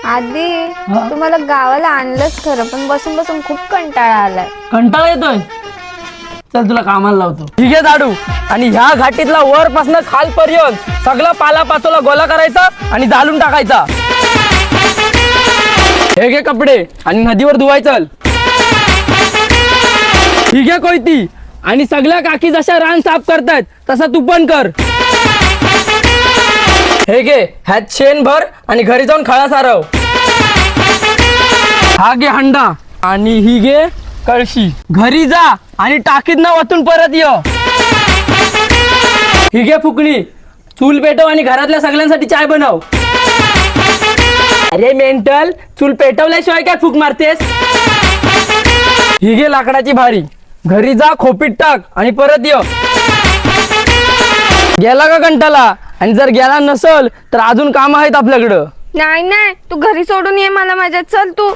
आधी तुम्हाला गावाला आणलंच खरं, पण बसून बसून खूप कंटाळा आलाय. कंटाळा येतोय. चल तुला कामाला लावतो. ठीक आहे झाडू. आणि ह्या घाटीतला वरपासून खालपर्यंत सगळा पालापाचोला गोळा करायचा आणि जाळून टाकायचा. हे घे कपडे आणि नदीवर धुवाय चल. ठीक आहे कोयती. आणि सगळ्या काकी जशा रान साफ करतायत तसा तू पण कर. हे घे ह्यात शेण भर आणि घरी जाऊन खळा सारव. हा घे हंडा आणि ही घे कळशी. घरी जा आणि टाकीत न वाचून परत ये. ही घे फुकणी. चूल पेटव आणि घरातल्या सगळ्यांसाठी चाय बनव. अरे मेंटल, चूल पेटवल्याशिवाय काय फूक मारतेस. ही घे लाकडाची भारी. घरी जा खोपीत टाक आणि परत ये. गेला का कंटाला? आणि जर गेला नसल तर अजून काम आहेत आपल्याकडं. नाही नाही, तू घरी सोडून ये मला माझ्या. चल तू.